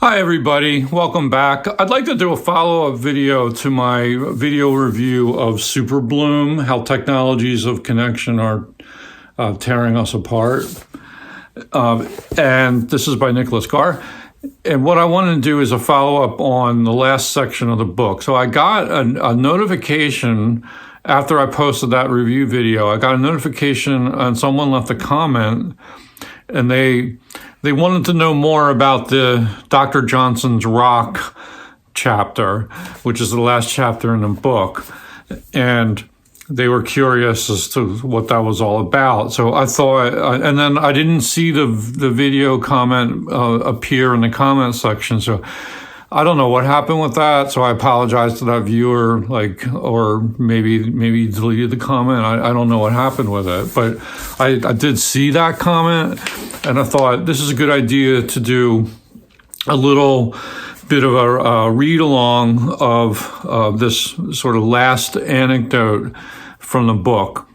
Hi, everybody. Welcome back. I'd like to do a follow-up video to my video review of Superbloom, how technologies of connection are tearing us apart. And this is by Nicholas Carr. And what I want to do is a follow-up on the last section of the book. So I got a notification after I posted that review video. I got a notification and someone left a comment, and they wanted to know more about the Dr. Johnson's Rock chapter, which is the last chapter in the book. And they were curious as to what that was all about. So I thought, and then I didn't see the video comment appear in the comment section. So I don't know what happened with that. So I apologize to that viewer, or maybe deleted the comment. I don't know what happened with it, but I did see that comment, and I thought this is a good idea to do a little bit of a read along of this sort of last anecdote from the book.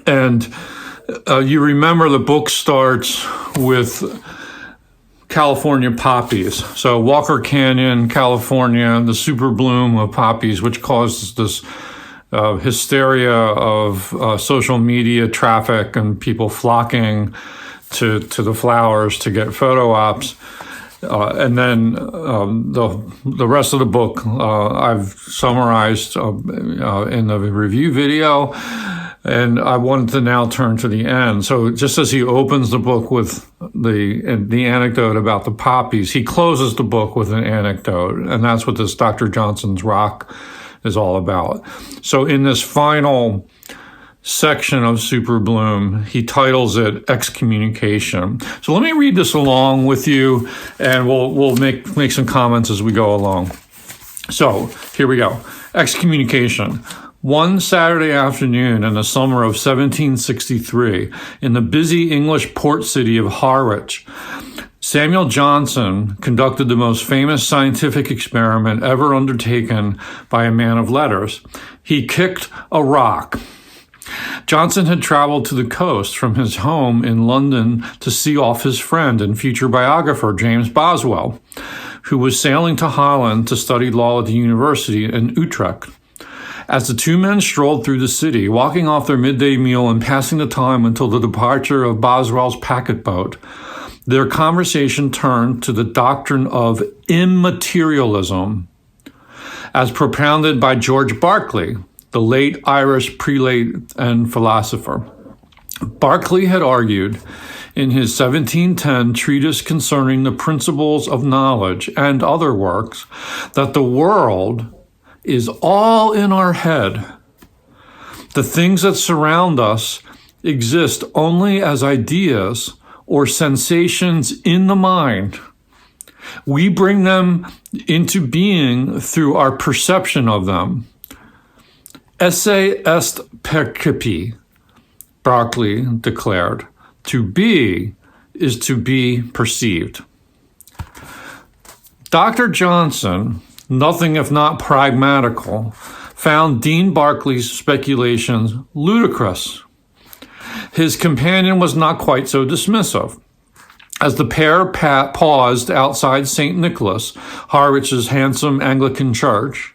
And you remember the book starts with California poppies. So Walker Canyon, California, the Superbloom of poppies, which causes this hysteria of social media traffic and people flocking to the flowers to get photo ops. And then the rest of the book I've summarized in the review video, and I wanted to now turn to the end. So just as he opens the book with the anecdote about the poppies, he closes the book with an anecdote, and that's what this Dr. Johnson's Rock is all about. So in this final section of Superbloom, he titles it Excommunication. So let me read this along with you, and we'll make some comments as we go along. So here we go. Excommunication. One Saturday afternoon in the summer of 1763, in the busy English port city of Harwich, Samuel Johnson conducted the most famous scientific experiment ever undertaken by a man of letters. He kicked a rock. Johnson had traveled to the coast from his home in London to see off his friend and future biographer, James Boswell, who was sailing to Holland to study law at the university in Utrecht. As the two men strolled through the city, walking off their midday meal and passing the time until the departure of Boswell's packet boat, their conversation turned to the doctrine of immaterialism, as propounded by George Berkeley, the late Irish prelate and philosopher. Berkeley had argued in his 1710 treatise concerning the principles of knowledge and other works that the world is all in our head. The things that surround us exist only as ideas or sensations in the mind. We bring them into being through our perception of them. Esse est percipi, Berkeley declared. To be is to be perceived. Dr. Johnson, nothing if not pragmatical, found Dean Berkeley's speculations ludicrous. His companion was not quite so dismissive. As the pair paused outside St. Nicholas, Harwich's handsome Anglican church,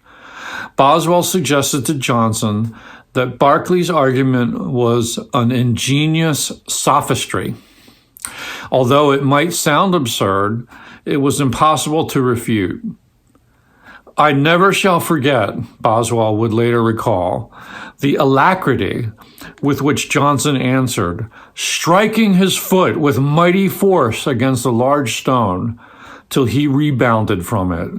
Boswell suggested to Johnson that Berkeley's argument was an ingenious sophistry. Although it might sound absurd, it was impossible to refute. I never shall forget, Boswell would later recall, the alacrity with which Johnson answered, striking his foot with mighty force against a large stone till he rebounded from it.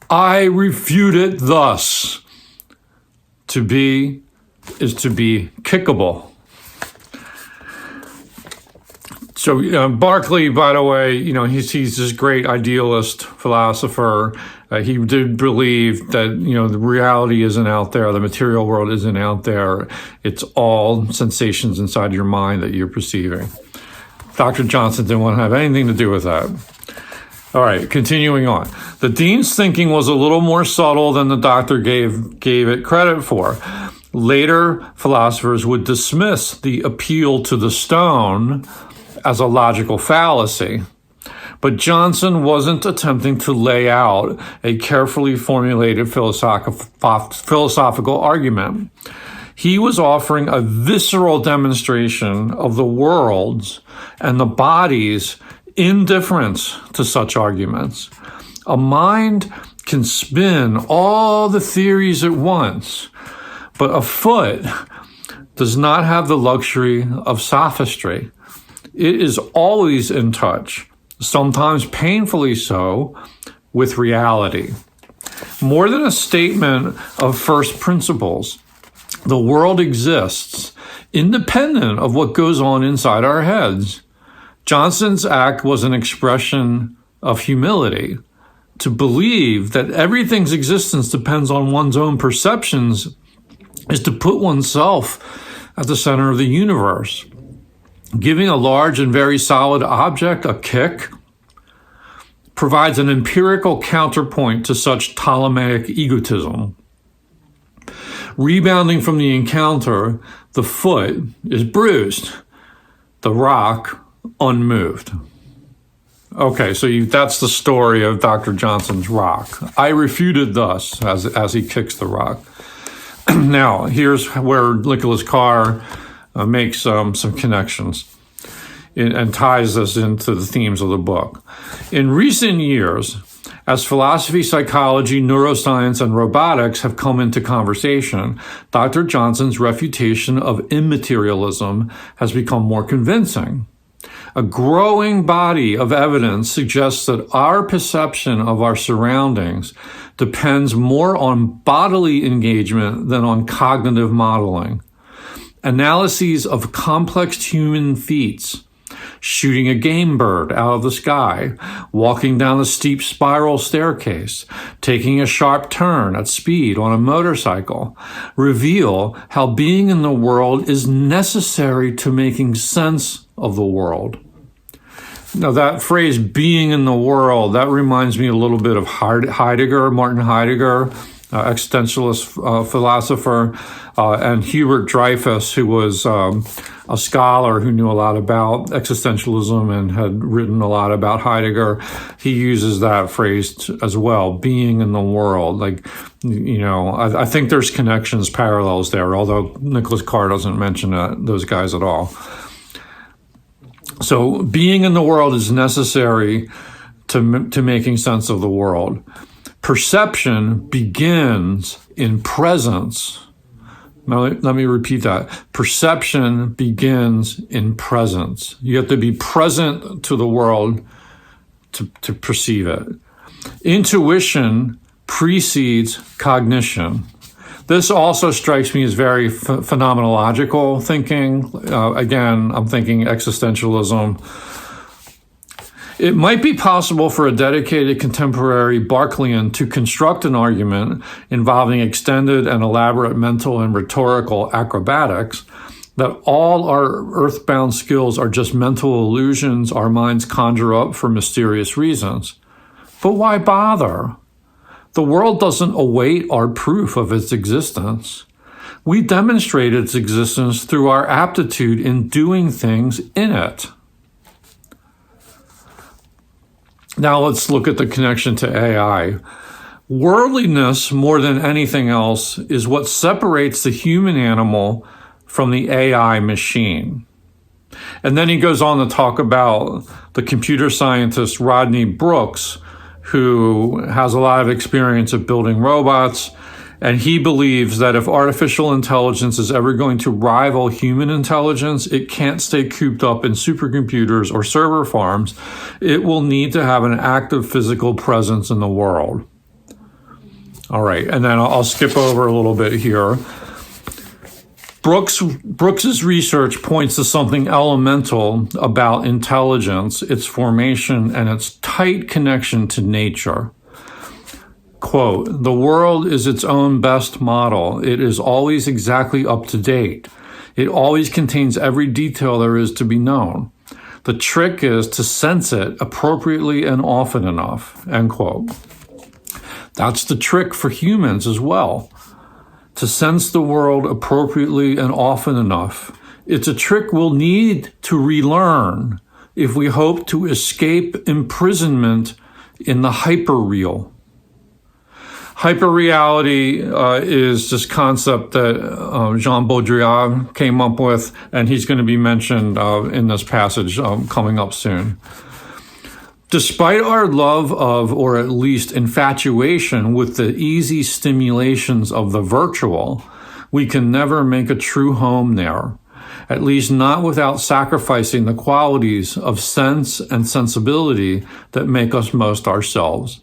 I refute it thus. To be is to be kickable. So Berkeley, by the way, he's this great idealist philosopher. He did believe that, the reality isn't out there. The material world isn't out there. It's all sensations inside your mind that you're perceiving. Dr. Johnson didn't want to have anything to do with that. All right, continuing on. The dean's thinking was a little more subtle than the doctor gave it credit for. Later philosophers would dismiss the appeal to the stone as a logical fallacy. But Johnson wasn't attempting to lay out a carefully formulated philosophical argument. He was offering a visceral demonstration of the world's and the body's indifference to such arguments. A mind can spin all the theories at once, but a foot does not have the luxury of sophistry. It is always in touch, sometimes painfully so, with reality. More than a statement of first principles, the world exists independent of what goes on inside our heads. Johnson's act was an expression of humility. To believe that everything's existence depends on one's own perceptions is to put oneself at the center of the universe. Giving a large and very solid object a kick provides an empirical counterpoint to such Ptolemaic egotism. Rebounding from the encounter, the foot is bruised, the rock unmoved. Okay, so that's the story of Dr. Johnson's rock. I refuted thus as he kicks the rock. Now, here's where Nicholas Carr makes some connections and ties this into the themes of the book. In recent years, as philosophy, psychology, neuroscience, and robotics have come into conversation, Dr. Johnson's refutation of immaterialism has become more convincing. A growing body of evidence suggests that our perception of our surroundings depends more on bodily engagement than on cognitive modeling. Analyses of complex human feats, shooting a game bird out of the sky, walking down a steep spiral staircase, taking a sharp turn at speed on a motorcycle, reveal how being in the world is necessary to making sense of the world. Now, that phrase, being in the world, that reminds me a little bit of Heidegger, Martin Heidegger, existentialist philosopher, and Hubert Dreyfus, who was a scholar who knew a lot about existentialism and had written a lot about Heidegger. He uses that phrase as well, being in the world. Like, you know, I think there's connections, parallels there, although Nicholas Carr doesn't mention those guys at all. So being in the world is necessary to making sense of the world. Perception begins in presence. Now, let me repeat that. Perception begins in presence. You have to be present to the world to perceive it. Intuition precedes cognition. This also strikes me as very phenomenological thinking. Again, I'm thinking existentialism. It might be possible for a dedicated contemporary Berkeleyan to construct an argument involving extended and elaborate mental and rhetorical acrobatics that all our earthbound skills are just mental illusions our minds conjure up for mysterious reasons. But why bother? The world doesn't await our proof of its existence. We demonstrate its existence through our aptitude in doing things in it. Now let's look at the connection to AI. Worldliness, more than anything else, is what separates the human animal from the AI machine. And then he goes on to talk about the computer scientist Rodney Brooks, who has a lot of experience of building robots, and he believes that if artificial intelligence is ever going to rival human intelligence, it can't stay cooped up in supercomputers or server farms. It will need to have an active physical presence in the world. All right, and then I'll skip over a little bit here. Brooks's research points to something elemental about intelligence, its formation, and its tight connection to nature. Quote, "The world is its own best model. It is always exactly up to date. It always contains every detail there is to be known. The trick is to sense it appropriately and often enough," end quote. That's the trick for humans as well. To sense the world appropriately and often enough. It's a trick we'll need to relearn if we hope to escape imprisonment in the hyperreal. Hyperreality is this concept that Jean Baudrillard came up with, and he's going to be mentioned in this passage coming up soon. Despite our love of, or at least infatuation with the easy stimulations of the virtual, we can never make a true home there, at least not without sacrificing the qualities of sense and sensibility that make us most ourselves.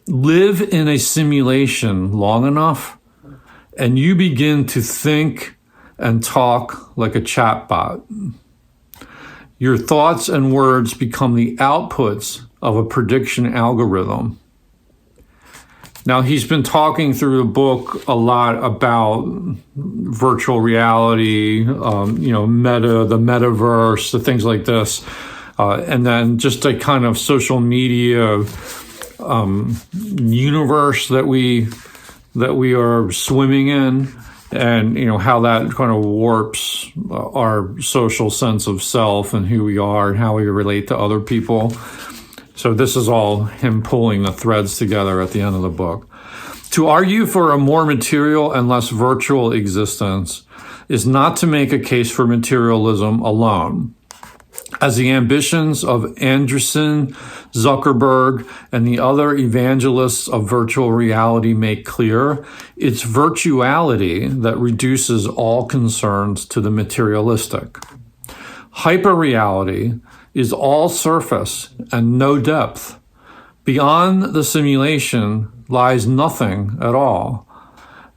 Live in a simulation long enough, and you begin to think and talk like a chatbot. Your thoughts and words become the outputs of a prediction algorithm. Now, he's been talking through the book a lot about virtual reality, the metaverse, the things like this, and then just a kind of social media universe that we are swimming in, and how that kind of warps our social sense of self and who we are and how we relate to other people. So this is all him pulling the threads together at the end of the book. To argue for a more material and less virtual existence is not to make a case for materialism alone. As the ambitions of Andreessen, Zuckerberg, and the other evangelists of virtual reality make clear, it's virtuality that reduces all concerns to the materialistic. Hyperreality is all surface and no depth. Beyond the simulation lies nothing at all,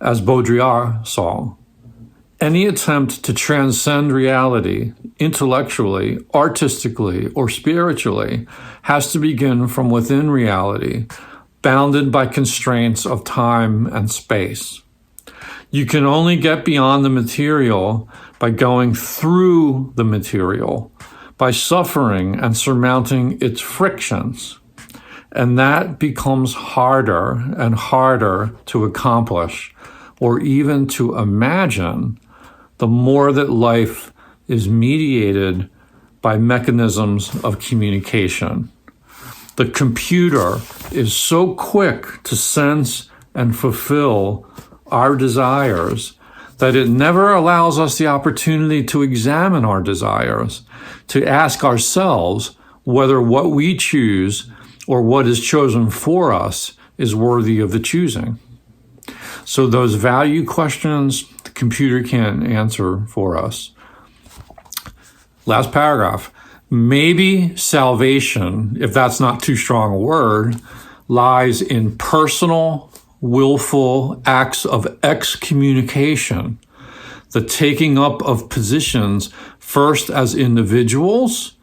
as Baudrillard saw. Any attempt to transcend reality, intellectually, artistically, or spiritually, has to begin from within reality, bounded by constraints of time and space. You can only get beyond the material by going through the material, by suffering and surmounting its frictions. And that becomes harder and harder to accomplish, or even to imagine, the more that life is mediated by mechanisms of communication. The computer is so quick to sense and fulfill our desires that it never allows us the opportunity to examine our desires, to ask ourselves whether what we choose or what is chosen for us is worthy of the choosing. So those value questions, the computer can't answer for us. Last paragraph. Maybe salvation, if that's not too strong a word, lies in personal, willful acts of excommunication, the taking up of positions first as individuals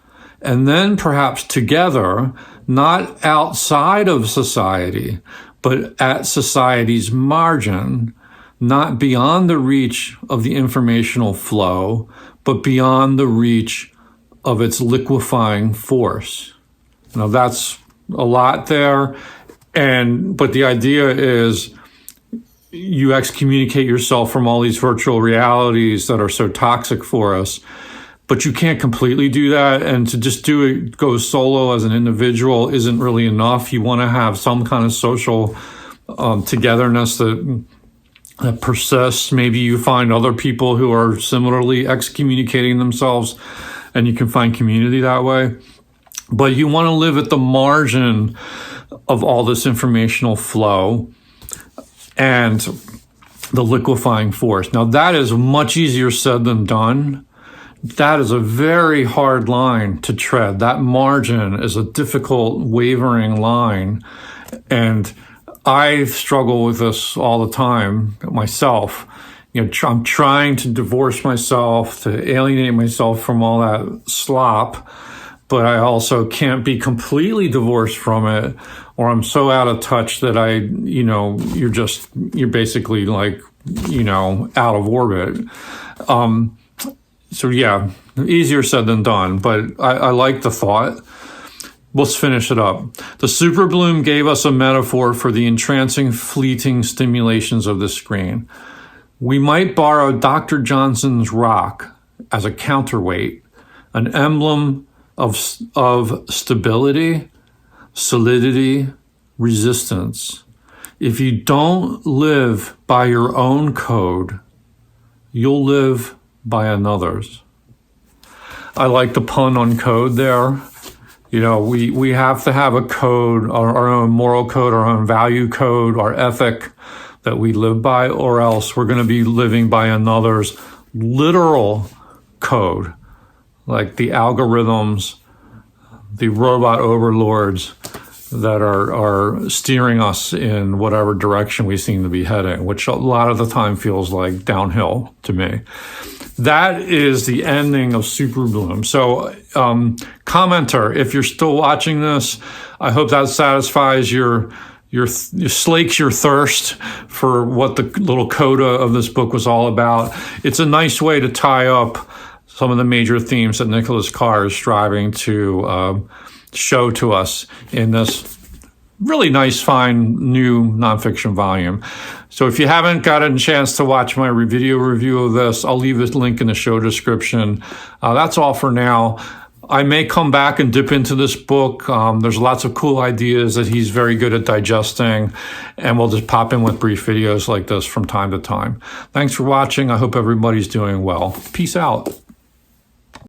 and then perhaps together, not outside of society, but at society's margin, not beyond the reach of the informational flow, but beyond the reach of its liquefying force. Now that's a lot there, but the idea is you excommunicate yourself from all these virtual realities that are so toxic for us, but you can't completely do that, and to just go solo as an individual isn't really enough. You want to have some kind of social togetherness that persists. Maybe you find other people who are similarly excommunicating themselves, and you can find community that way. But you want to live at the margin of all this informational flow and the liquefying force. Now, that is much easier said than done. That is a very hard line to tread. That margin is a difficult, wavering line. And I struggle with this all the time myself. I'm trying to divorce myself, to alienate myself from all that slop, but I also can't be completely divorced from it, or I'm so out of touch that you're basically like, out of orbit. So yeah, easier said than done, but I like the thought. Let's finish it up. The Superbloom gave us a metaphor for the entrancing, fleeting stimulations of the screen. We might borrow Dr. Johnson's rock as a counterweight, an emblem of stability, solidity, resistance. If you don't live by your own code, you'll live by another's. I like the pun on code there. You know, we have to have a code, our own moral code, our own value code, our ethic that we live by, or else we're going to be living by another's literal code, like the algorithms, the robot overlords that are steering us in whatever direction we seem to be heading, which a lot of the time feels like downhill to me. That is the ending of Superbloom. So, commenter, if you're still watching this, I hope that satisfies slakes your thirst for what the little coda of this book was all about. It's a nice way to tie up some of the major themes that Nicholas Carr is striving to show to us in this really nice, fine, new nonfiction volume. So if you haven't gotten a chance to watch my video review of this, I'll leave a link in the show description. That's all for now. I may come back and dip into this book. There's lots of cool ideas that he's very good at digesting, and we'll just pop in with brief videos like this from time to time. Thanks for watching. I hope everybody's doing well. Peace out.